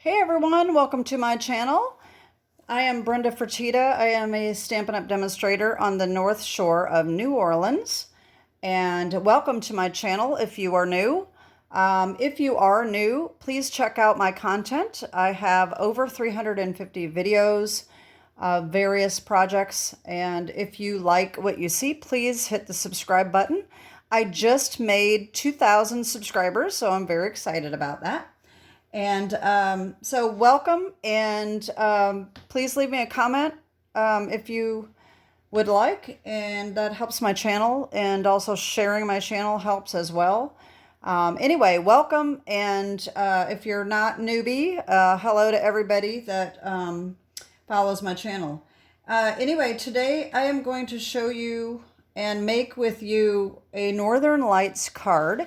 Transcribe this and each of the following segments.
Hey everyone, welcome to my channel. I am Brenda Fertitta. I am a Stampin' Up! Demonstrator on the North Shore of New Orleans. And welcome to my channel if you are new. If you are new, please check out my content. I have over 350 videos of various projects. And if you like what you see, please hit the subscribe button. I just made 2,000 subscribers, so I'm very excited about that. And so welcome, and please leave me a comment if you would like, and that helps my channel, and also sharing my channel helps as well. Anyway, welcome, and if you're not newbie, hello to everybody that follows my channel. Anyway, today I am going to show you and make with you a Northern Lights card.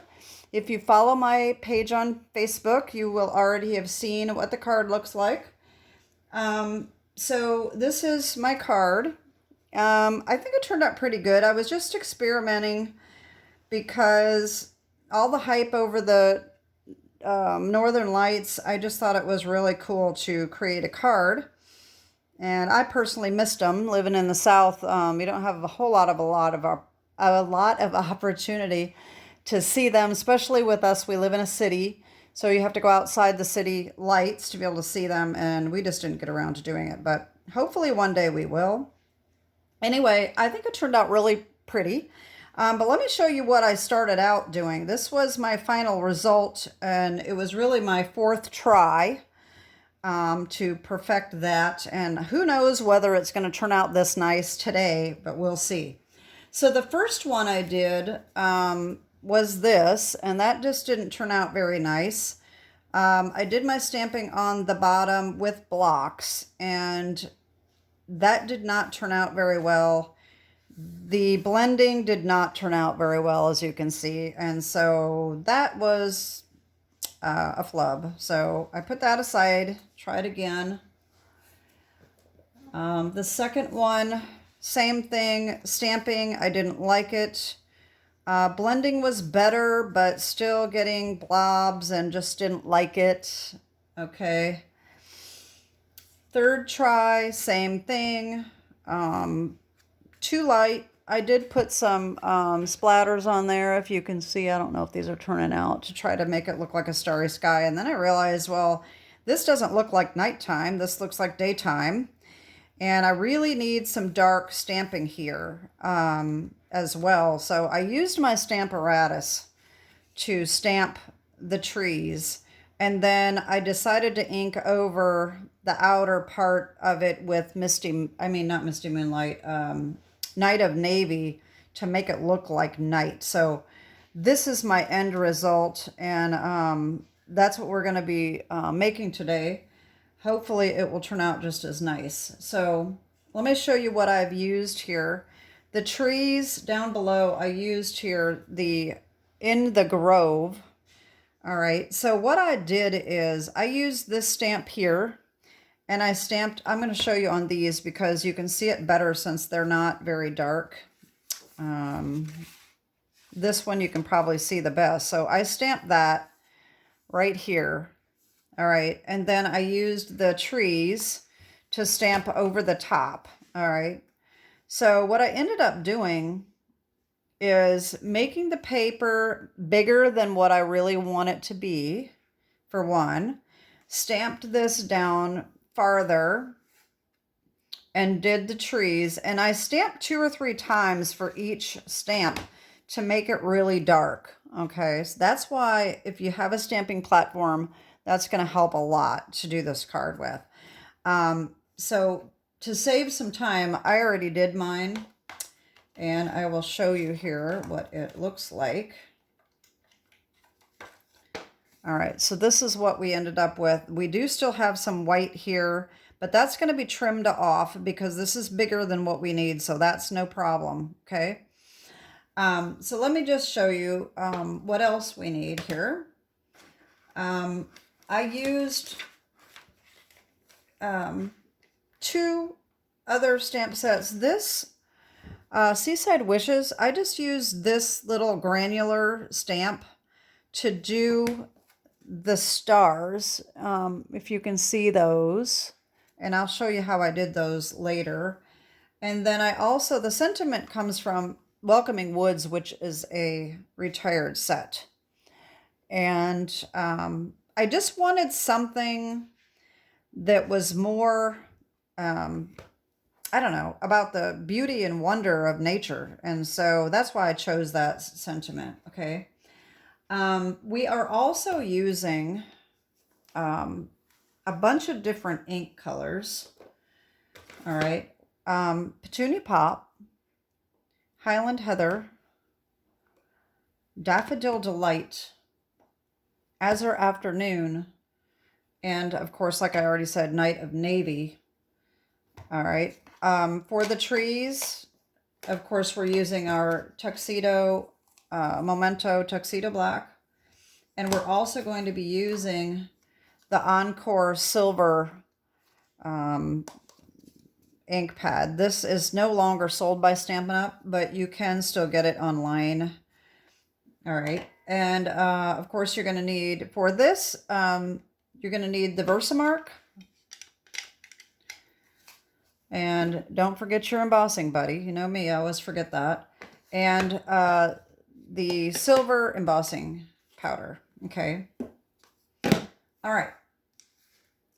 If you follow my page on Facebook, you will already have seen what the card looks like. So this is my card. I think it turned out pretty good. I was just experimenting because all the hype over the Northern Lights, I just thought it was really cool to create a card. And I personally missed them. Living in the South, you don't have a lot of opportunity to see them, especially with us. We live in a city, so you have to go outside the city lights to be able to see them, and we just didn't get around to doing it, but hopefully one day we will. Anyway, I think it turned out really pretty, but let me show you what I started out doing. This was my final result, and it was really my fourth try to perfect that, and who knows whether it's going to turn out this nice today, but we'll see. So the first one I did was this, and that just didn't turn out very nice. I did my stamping on the bottom with blocks, and that did not turn out very well. The blending did not turn out very well, as you can see, and so that was a flub. So I put that aside, tried again. The second one, same thing, stamping, I didn't like it. Blending was better, but still getting blobs and just didn't like it. Okay. Third try, same thing. Too light. I did put some splatters on there, if you can see. I don't know if these are turning out, to try to make it look like a starry sky. And then I realized, well, this doesn't look like nighttime. This looks like daytime. And I really need some dark stamping here as well. So I used my Stamparatus to stamp the trees. And then I decided to ink over the outer part of it with not Misty Moonlight, Night of Navy, to make it look like night. So this is my end result, and that's what we're going to be making today. Hopefully it will turn out just as nice. So let me show you what I've used here. The trees down below, I used here in the Grove. All right, so what I did is I used this stamp here, and I stamped, I'm going to show you on these because you can see it better since they're not very dark. This one you can probably see the best. So I stamped that right here. All right, and then I used the trees to stamp over the top. All right, so what I ended up doing is making the paper bigger than what I really want it to be, for one. Stamped this down farther and did the trees, and I stamped 2 or 3 times for each stamp to make it really dark. Okay, so that's why if you have a stamping platform, that's going to help a lot to do this card with. So to save some time, I already did mine, and I will show you here what it looks like. All right, so this is what we ended up with. We do still have some white here, but that's going to be trimmed off because this is bigger than what we need, so that's no problem, okay? So let me just show you what else we need here. I used 2 other stamp sets. This Seaside Wishes, I just used this little granular stamp to do the stars, if you can see those. And I'll show you how I did those later. And then I also, the sentiment comes from Welcoming Woods, which is a retired set. And I just wanted something that was more, I don't know, about the beauty and wonder of nature. And so that's why I chose that sentiment, okay? We are also using a bunch of different ink colors, all right? Petunia Pop, Highland Heather, Daffodil Delight, Azure Afternoon, and of course, like I already said, Night of Navy. All right. For the trees, of course, we're using our Tuxedo, Momento Tuxedo Black. And we're also going to be using the Encore Silver ink pad. This is no longer sold by Stampin' Up, but you can still get it online. All right. And of course, you're going to need, for this, you're going to need the Versamark. And don't forget your embossing buddy. You know me, I always forget that. And the silver embossing powder. Okay. All right.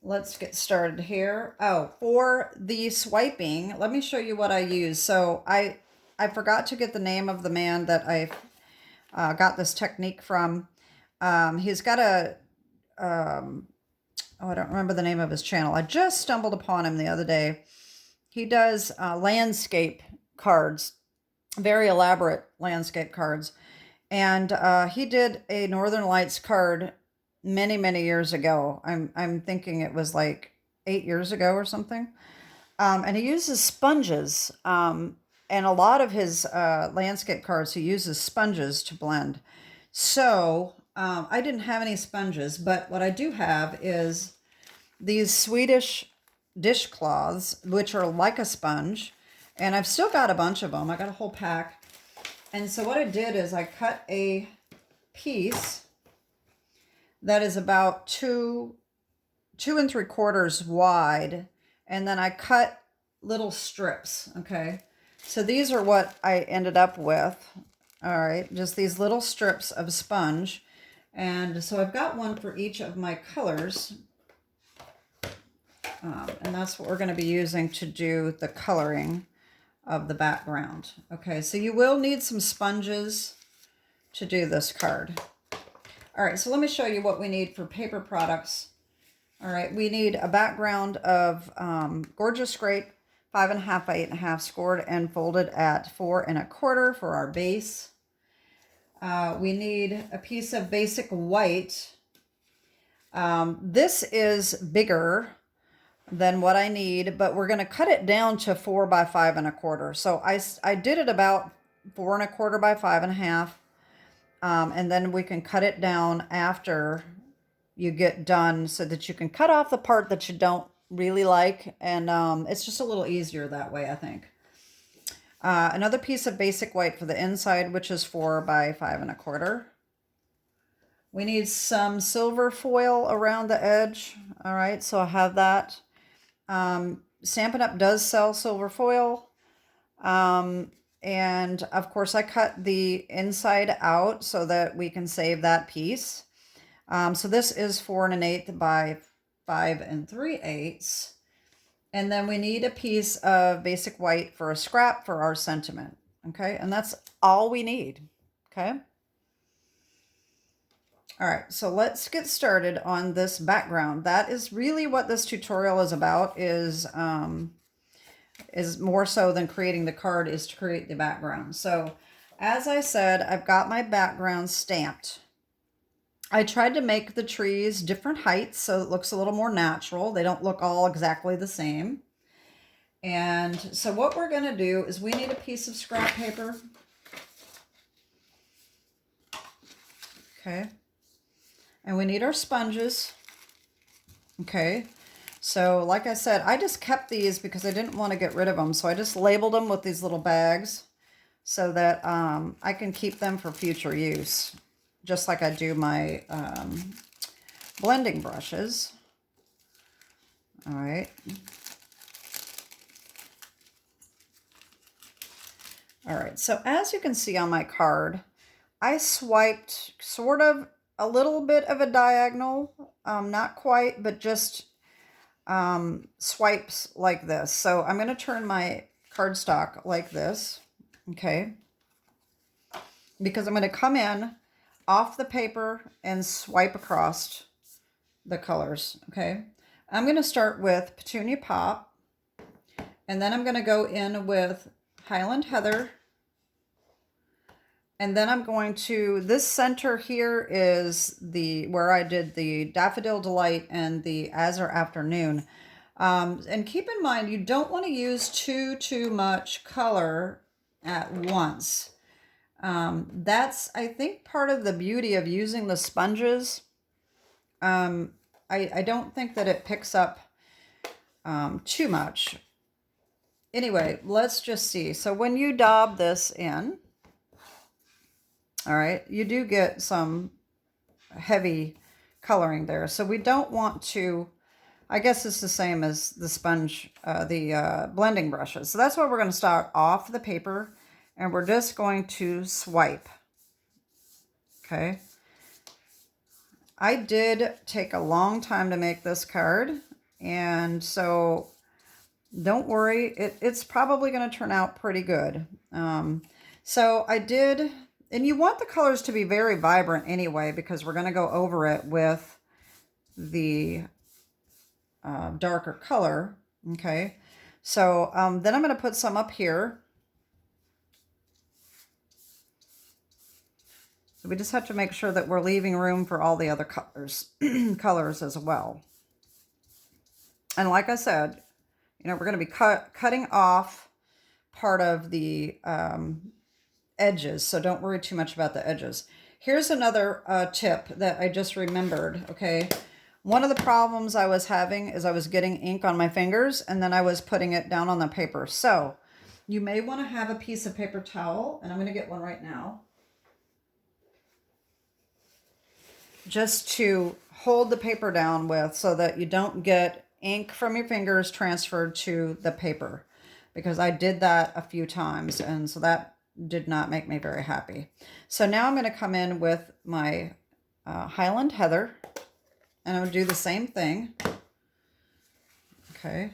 Let's get started here. Oh, for the swiping, let me show you what I use. So I forgot to get the name of the man that I got this technique from. He's got a, oh, I don't remember the name of his channel. I just stumbled upon him the other day. He does landscape cards, very elaborate landscape cards. And he did a Northern Lights card many, many years ago. I'm thinking it was like 8 years ago or something. And he uses sponges. And a lot of his landscape cards, he uses sponges to blend. So I didn't have any sponges, but what I do have is these Swedish dishcloths, which are like a sponge. And I've still got a bunch of them. I got a whole pack. And so what I did is I cut a piece that is about 2 3/4 wide. And then I cut little strips, okay? So these are what I ended up with. All right, just these little strips of sponge. And so I've got one for each of my colors. And that's what we're going to be using to do the coloring of the background. Okay, so you will need some sponges to do this card. All right, so let me show you what we need for paper products. All right, we need a background of Gorgeous Grape, 5.5 by 8.5, scored and folded at 4 1/4 for our base. We need a piece of basic white. This is bigger than what I need, but we're going to cut it down to 4 by 5 1/4. So I did it about 4 1/4 by 5.5. And then we can cut it down after you get done so that you can cut off the part that you don't really like. And it's just a little easier that way, I think. Another piece of basic white for the inside, which is 4 by 5 1/4. We need some silver foil around the edge. All right, so I have that. Stampin' Up does sell silver foil. And of course I cut the inside out so that we can save that piece. So this is 4 1/8 by 5 3/8. And then we need a piece of basic white for a scrap for our sentiment. Okay, and that's all we need. Okay. All right, so let's get started on this background. That is really what this tutorial is about, is more so than creating the card, is to create the background. So as I said, I've got my background stamped. I tried to make the trees different heights so it looks a little more natural. They don't look all exactly the same. And so what we're going to do is we need a piece of scrap paper. Okay. And we need our sponges. Okay. So like I said, I just kept these because I didn't want to get rid of them. So I just labeled them with these little bags so that I can keep them for future use. Just like I do my blending brushes. All right. All right, so as you can see on my card, I swiped sort of a little bit of a diagonal, not quite, but just swipes like this. So I'm going to turn my cardstock like this, okay? Because I'm going to come in off the paper and swipe across the colors, okay? I'm going to start with Petunia Pop, and then I'm going to go in with Highland Heather. And then I'm going to, this center here is where I did the Daffodil Delight and the Azure Afternoon. And keep in mind, you don't want to use too much color at once. That's, I think, part of the beauty of using the sponges. I don't think that it picks up too much. Anyway, let's just see. So when you daub this in, all right, you do get some heavy coloring there. So we don't want to, I guess it's the same as the sponge, the blending brushes. So that's why we're going to start off the paper, and we're just going to swipe. Okay. I did take a long time to make this card, and so don't worry, it's probably going to turn out pretty good. So I did, and you want the colors to be very vibrant anyway, because we're going to go over it with the darker color. Okay, so then I'm going to put some up here. So we just have to make sure that we're leaving room for all the other colors, colors as well. And like I said, you know, we're going to be cutting off part of the edges, so don't worry too much about the edges. Here's another tip that I just remembered, okay? One of the problems I was having is I was getting ink on my fingers, and then I was putting it down on the paper. So you may want to have a piece of paper towel, and I'm going to get one right now, just to hold the paper down with, so that you don't get ink from your fingers transferred to the paper, because I did that a few times, and so that did not make me very happy. So now I'm going to come in with my Highland Heather, and I'm going to do the same thing. Okay.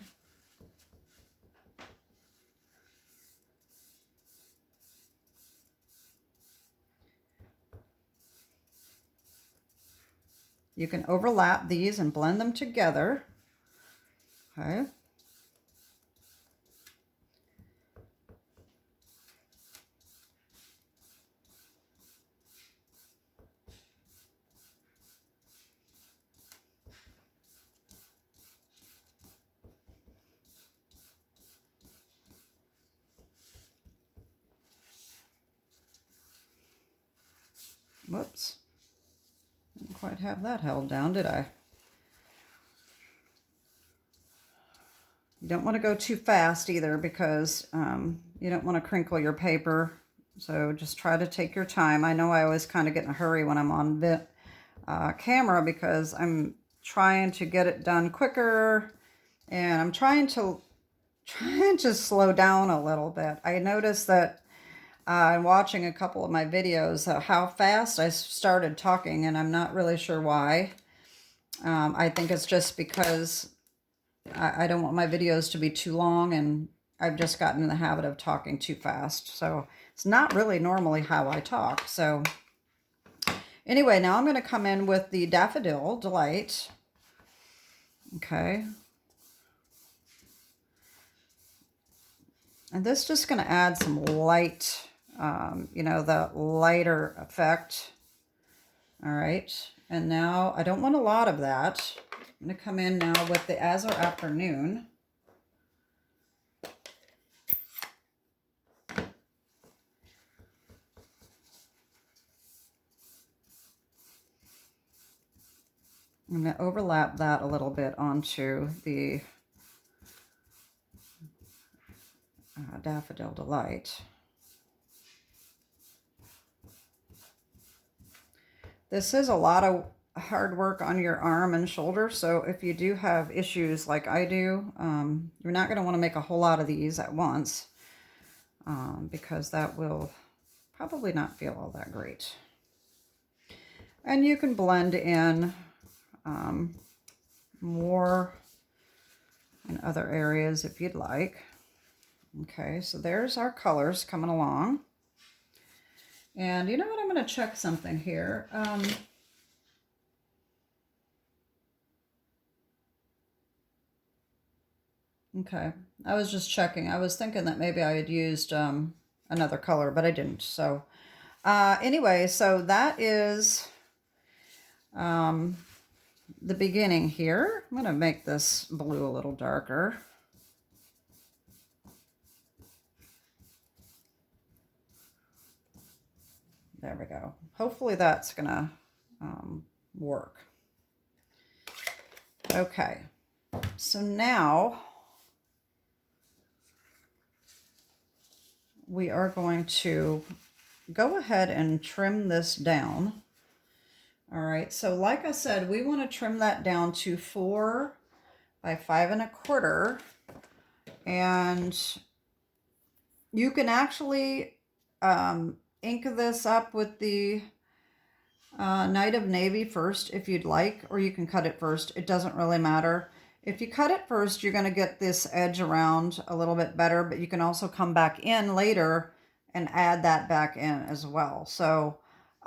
You can overlap these and blend them together. Okay. Whoops. Didn't quite have that held down, did I? You don't want to go too fast either, because you don't want to crinkle your paper. So just try to take your time. I know I always kind of get in a hurry when I'm on camera, because I'm trying to get it done quicker, and I'm trying to slow down a little bit. I noticed that I'm watching a couple of my videos how fast I started talking, and I'm not really sure why. I think it's just because I don't want my videos to be too long, and I've just gotten in the habit of talking too fast. So it's not really normally how I talk. So anyway, now I'm going to come in with the Daffodil Delight. Okay. And this is just going to add some light, you know, the lighter effect. All right. And now I don't want a lot of that. I'm going to come in now with the Azure Afternoon. I'm going to overlap that a little bit onto the Daffodil Delight. This is a lot of hard work on your arm and shoulder. So if you do have issues like I do, you're not going to want to make a whole lot of these at once, because that will probably not feel all that great. And you can blend in more in other areas if you'd like. Okay, so there's our colors coming along. And you know what? I'm going to check something here. Okay, I was just checking. I was thinking that maybe I had used another color, but I didn't. So anyway, so that is the beginning here. I'm going to make this blue a little darker. There we go. Hopefully that's going to work. Okay, so now we are going to go ahead and trim this down. All right, so like I said, we want to trim that down to 4 by 5 1/4. And you can actually ink this up with the Night of Navy first if you'd like, or you can cut it first. It doesn't really matter. If you cut it first, you're going to get this edge around a little bit better, but you can also come back in later and add that back in as well. So,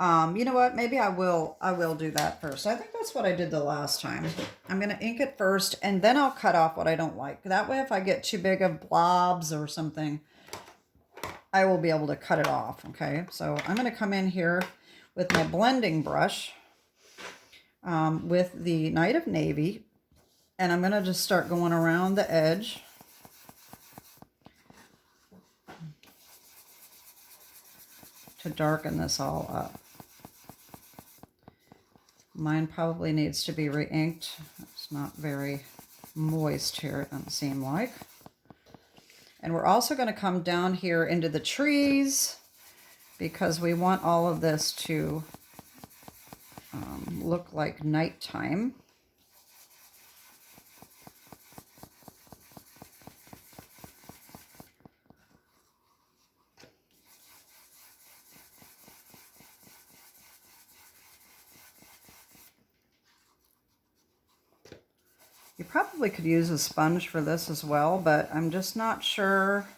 you know what? Maybe I will do that first. I think that's what I did the last time. I'm going to ink it first, and then I'll cut off what I don't like. That way, if I get too big of blobs or something, I will be able to cut it off. Okay, so I'm going to come in here with my blending brush with the Night of Navy, and I'm going to just start going around the edge. To darken this all up. Mine probably needs to be re-inked. It's not very moist here, it doesn't seem like. And we're also going to come down here into the trees because we want all of this to look like nighttime. You probably could use a sponge for this as well, but I'm just not sure,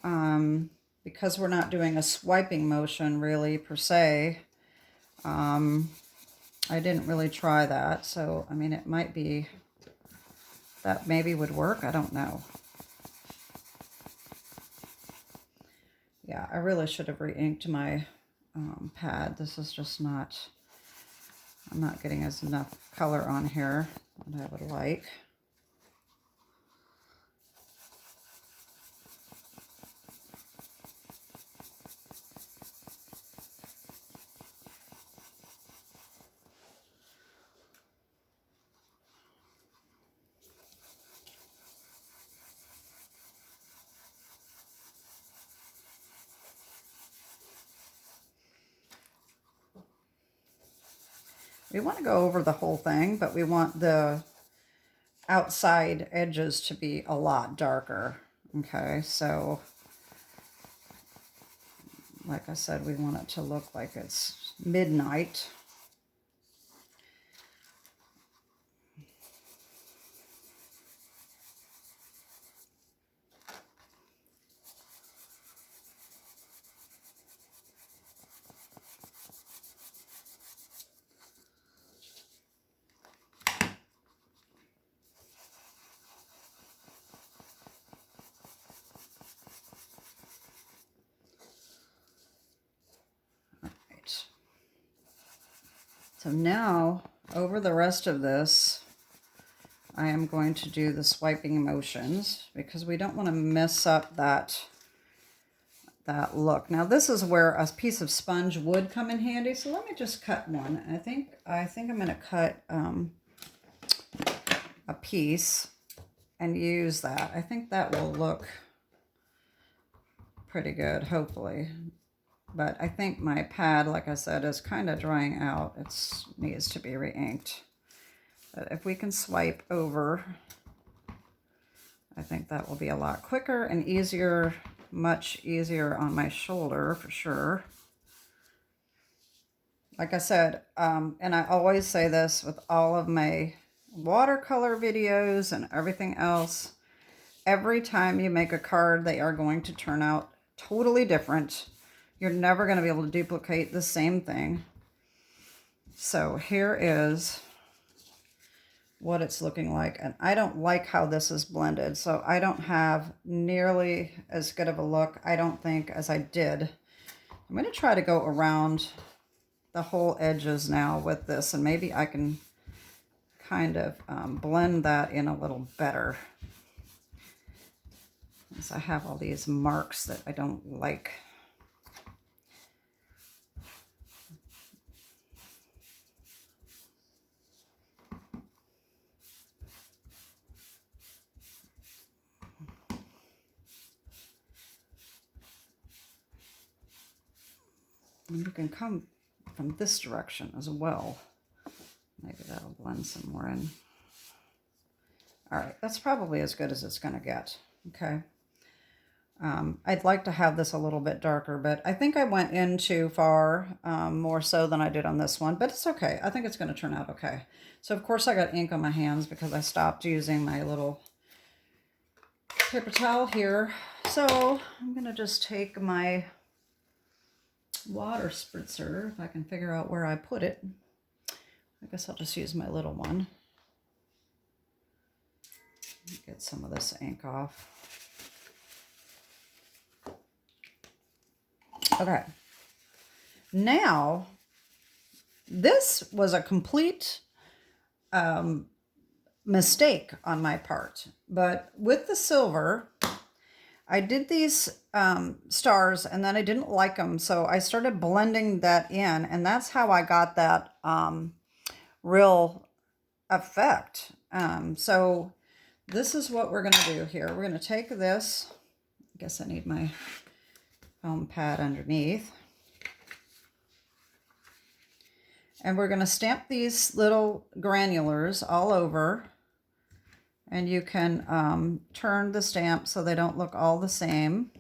because we're not doing a swiping motion really per se. I didn't really try that, so I mean it might be that maybe would work. I don't know. Yeah, I really should have re-inked my pad. This is just not, I'm not getting as enough color on here that I would like. We want to go over the whole thing, but we want the outside edges to be a lot darker. Okay, so like I said, we want it to look like it's midnight. So now, over the rest of this, I am going to do the swiping motions because we don't want to mess up that look. Now this is where a piece of sponge would come in handy. So let me just cut one. I think I'm going to cut a piece and use that. I think that will look pretty good, hopefully. But I think my pad, like I said, is kind of drying out. It needs to be re-inked. But if we can swipe over, I think that will be a lot quicker and easier, much easier on my shoulder for sure. Like I said, and I always say this with all of my watercolor videos and everything else, every time you make a card, they are going to turn out totally different. You're never going to be able to duplicate the same thing. So here is what it's looking like. And I don't like how this is blended, so I don't have nearly as good of a look, I don't think, as I did. I'm going to try to go around the whole edges now with this, and maybe I can kind of blend that in a little better. As I have all these marks that I don't like. And you can come from this direction as well. Maybe that'll blend some more in. All right, that's probably as good as it's going to get. Okay. I'd like to have this a little bit darker, but I think I went in too far, more so than I did on this one, but it's okay. I think it's going to turn out okay. So of course I got ink on my hands because I stopped using my little paper towel here. So I'm going to just take my water spritzer, if I can figure out where I put it. I guess I'll just use my little one. Get some of this ink off. Okay. Now, this was a complete mistake on my part, but with the silver, I did these stars and then I didn't like them, so I started blending that in, and that's how I got that real effect. So this is what we're going to do here. We're going to take this. I guess I need my foam pad underneath. And we're going to stamp these little granulars all over. And you can turn the stamp so they don't look all the same.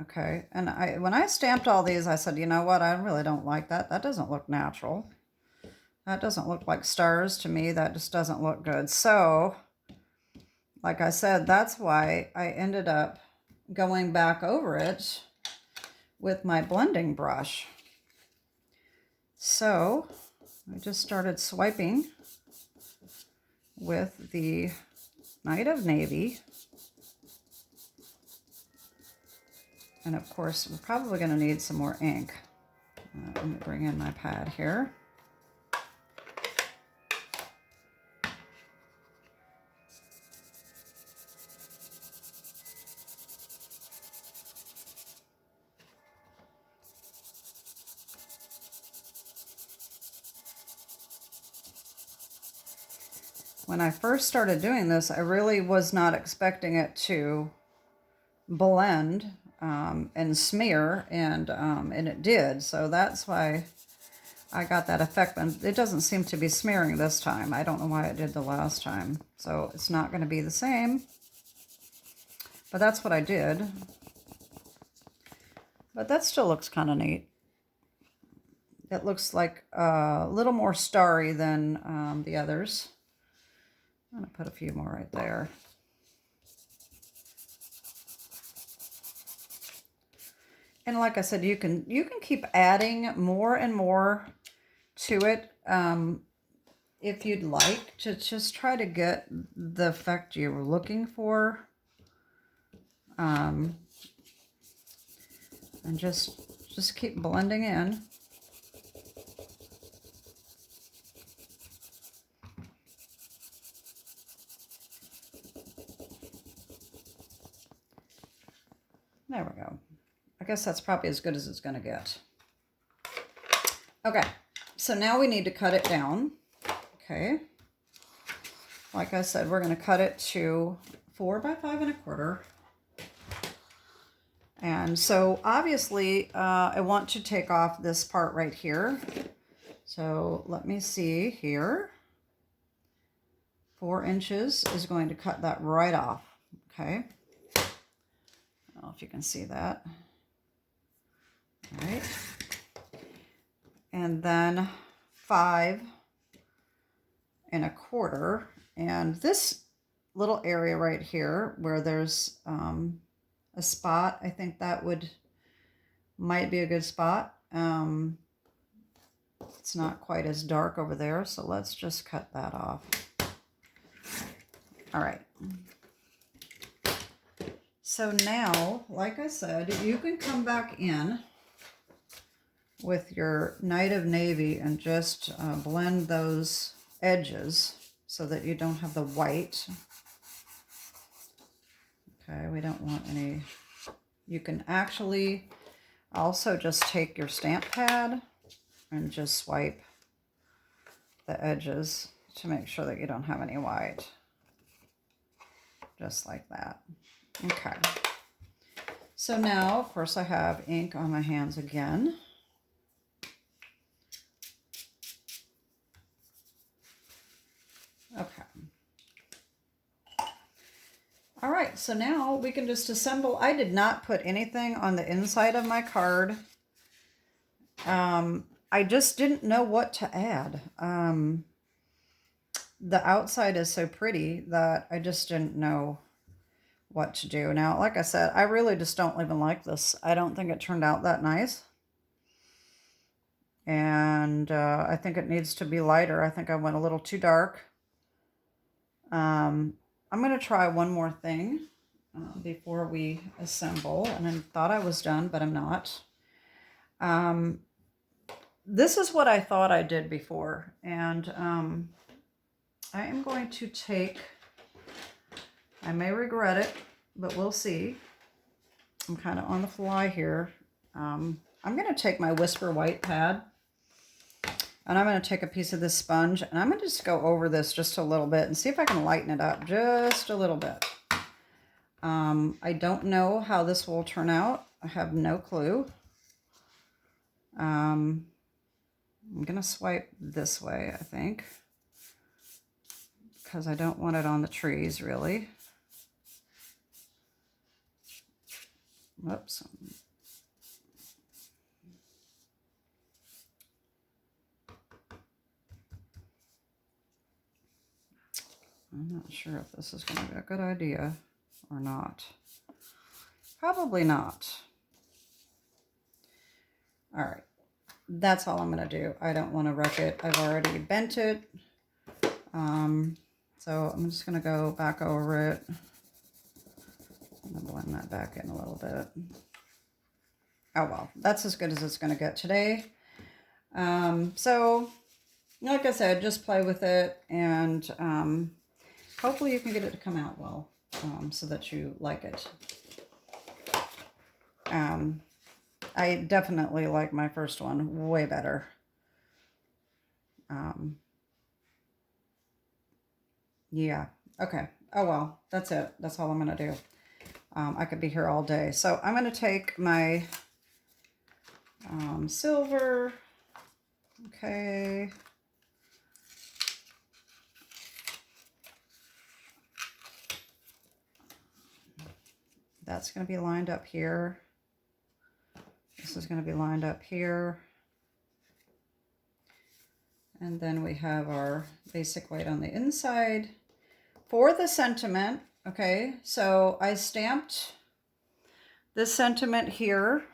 Okay, and when I stamped all these, I said, you know what, I really don't like that. That doesn't look natural. That doesn't look like stars to me. That just doesn't look good. So, like I said, that's why I ended up going back over it with my blending brush. So, I just started swiping with the Night of Navy. And of course, we're probably going to need some more ink. Let me bring in my pad here. When I first started doing this, I really was not expecting it to blend and smear, and it did. So that's why I got that effect. But it doesn't seem to be smearing this time. I don't know why it did the last time. So it's not going to be the same. But that's what I did. But that still looks kind of neat. It looks like a little more starry than the others. I'm going to put a few more right there. And like I said, you can keep adding more and more to it if you'd like, to just try to get the effect you were looking for. And just keep blending in. There we go. I guess that's probably as good as it's going to get. Okay, so now we need to cut it down. Okay. Like I said, we're going to cut it to 4 by 5 1/4. And so obviously I want to take off this part right here. So let me see here. 4 inches is going to cut that right off. Okay. I don't know if you can see that. All right. And then 5 1/4. And this little area right here where there's a spot, I think that might be a good spot. It's not quite as dark over there, so let's just cut that off. All right. So now, like I said, you can come back in with your Night of Navy and just blend those edges so that you don't have the white. Okay, we don't want any. You can actually also just take your stamp pad and just swipe the edges to make sure that you don't have any white. Just like that. Okay. So now, of course, I have ink on my hands again. Okay. All right, so now we can just assemble. I did not put anything on the inside of my card. I just didn't know what to add. The outside is so pretty that I just didn't know what to do. Now, like I said, I really just don't even like this. I don't think it turned out that nice. And I think it needs to be lighter. I think I went a little too dark. I'm going to try one more thing before we assemble. And I thought I was done, but I'm not. This is what I thought I did before. And I am going to take, I may regret it, but we'll see. I'm kind of on the fly here. I'm going to take my Whisper White pad. And I'm going to take a piece of this sponge, and I'm going to just go over this just a little bit and see if I can lighten it up just a little bit. I don't know how this will turn out. I have no clue. I'm going to swipe this way, I think, because I don't want it on the trees, really. Whoops. I'm not sure if this is going to be a good idea or not. Probably not. All right. That's all I'm going to do. I don't want to wreck it. I've already bent it. So I'm just going to go back over it. I'm going to blend that back in a little bit. Oh, well. That's as good as it's going to get today. So, like I said, just play with it and hopefully you can get it to come out well, so that you like it. I definitely like my first one way better. Yeah, okay. Oh, well, that's it. That's all I'm going to do. I could be here all day. So I'm going to take my silver. Okay. That's going to be lined up here. This is going to be lined up here. And then we have our basic white on the inside. For the sentiment, okay, so I stamped this sentiment here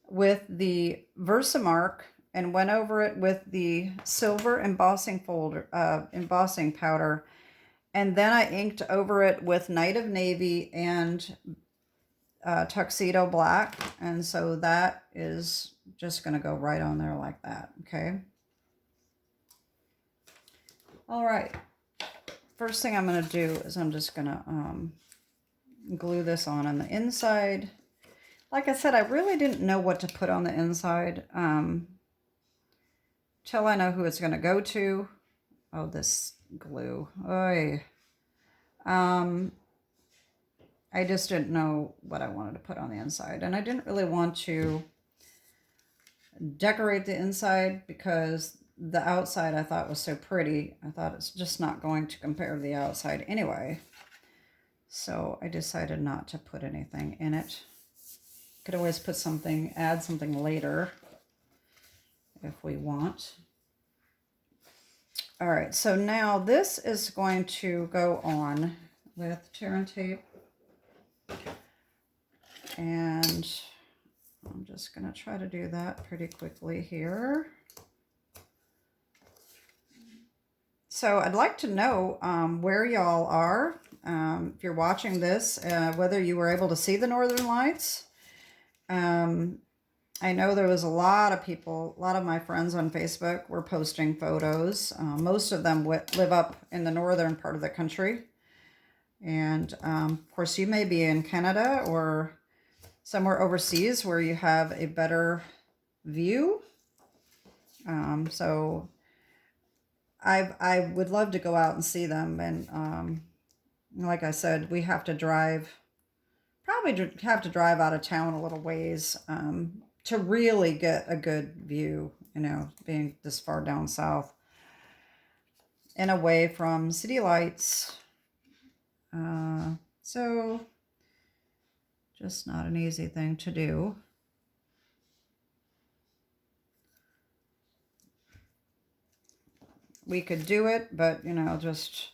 with the Versamark and went over it with the silver embossing embossing powder. And then I inked over it with Night of Navy and Tuxedo Black. And so that is just going to go right on there like that, okay? All right. First thing I'm going to do is I'm just going to glue this on the inside. Like I said, I really didn't know what to put on the inside. till I know who it's going to go to. Oh, this glue. Oy. I just didn't know what I wanted to put on the inside. And I didn't really want to decorate the inside because the outside I thought was so pretty. I thought it's just not going to compare to the outside anyway. So I decided not to put anything in it. Could always put something, add something later if we want. All right, so now this is going to go on with tear and tape. And I'm just going to try to do that pretty quickly here. So I'd like to know where y'all are. If you're watching this, whether you were able to see the Northern Lights. I know there was a lot of people, a lot of my friends on Facebook were posting photos. Most of them live up in the northern part of the country. And of course, you may be in Canada or somewhere overseas where you have a better view. So I would love to go out and see them. And like I said, we have to drive, probably have to drive out of town a little ways to really get a good view, you know, being this far down south and away from city lights. So just not an easy thing to do. We could do it, but, you know, just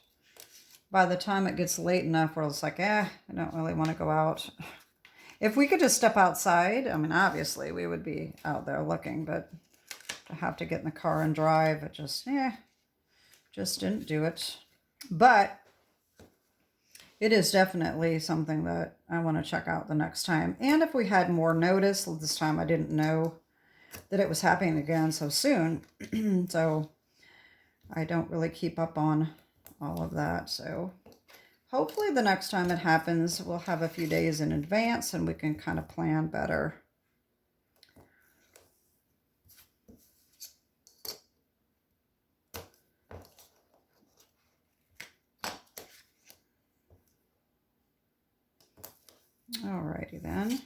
by the time it gets late enough where it's like, I don't really want to go out. If we could just step outside, I mean, obviously we would be out there looking, but to have to get in the car and drive, it just didn't do it. But it is definitely something that I want to check out the next time. And if we had more notice, this time I didn't know that it was happening again so soon. So I don't really keep up on all of that. So hopefully the next time it happens, we'll have a few days in advance and we can kind of plan better. Alrighty then.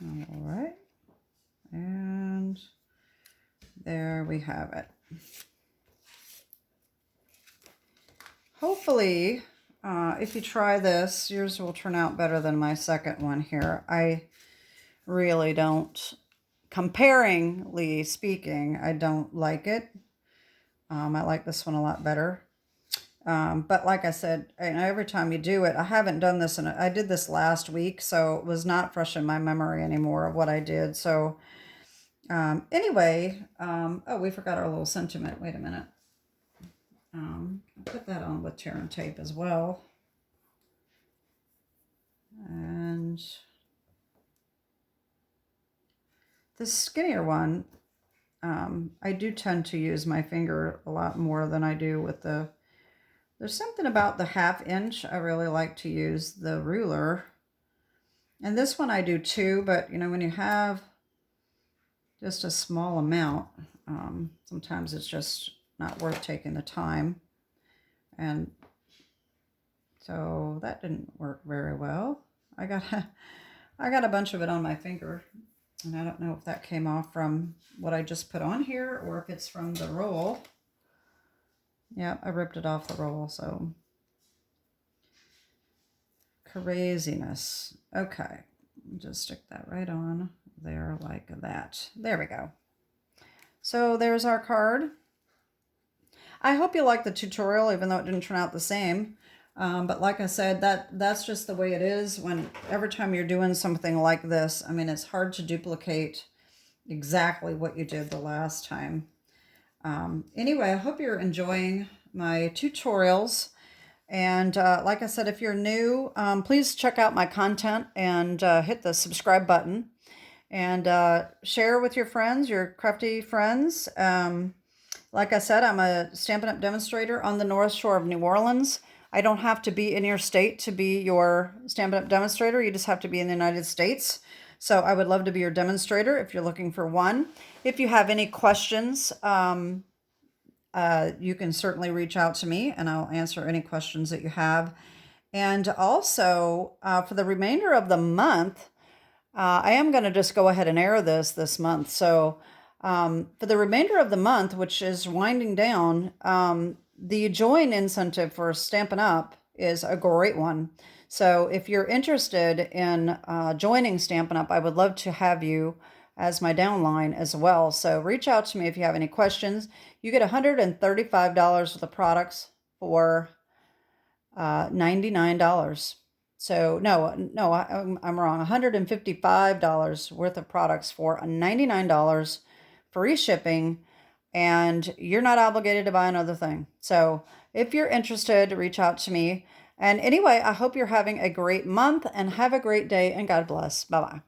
All right. And there we have it. Hopefully, if you try this, yours will turn out better than my second one here. I really don't, comparingly speaking, I don't like it. I like this one a lot better. But like I said, every time you do it, I haven't done this, and I did this last week, so it was not fresh in my memory anymore of what I did. So anyway, oh, we forgot our little sentiment. Wait a minute. I'll put that on with tear and tape as well. And the skinnier one, I do tend to use my finger a lot more than I do with the, there's something about the 1/2 inch. I really like to use the ruler. And this one I do too, but you know, when you have just a small amount, sometimes it's just not worth taking the time. And so that didn't work very well. I got a bunch of it on my finger, and I don't know if that came off from what I just put on here or if it's from the roll. Yeah, I ripped it off the roll, so craziness. Okay, just stick that right on there like that. There we go. So there's our card. I hope you liked the tutorial, even though it didn't turn out the same. But like I said, that's just the way it is when every time you're doing something like this. I mean, it's hard to duplicate exactly what you did the last time. Anyway, I hope you're enjoying my tutorials. And like I said, if you're new, please check out my content and hit the subscribe button and share with your friends, your crafty friends. Like I said, I'm a Stampin' Up! Demonstrator on the North Shore of New Orleans. I don't have to be in your state to be your Stampin' Up! Demonstrator. You just have to be in the United States. So I would love to be your demonstrator if you're looking for one. If you have any questions, you can certainly reach out to me and I'll answer any questions that you have. And also, for the remainder of the month, I am going to just go ahead and air this month. So for the remainder of the month, which is winding down, the join incentive for Stampin' Up! Is a great one. So if you're interested in joining Stampin' Up!, I would love to have you as my downline as well. So reach out to me if you have any questions. You get $135 of the products for $99. So no, I'm wrong. $155 worth of products for $99, free shipping, and you're not obligated to buy another thing. So if you're interested, reach out to me. And anyway, I hope you're having a great month and have a great day, and God bless. Bye-bye.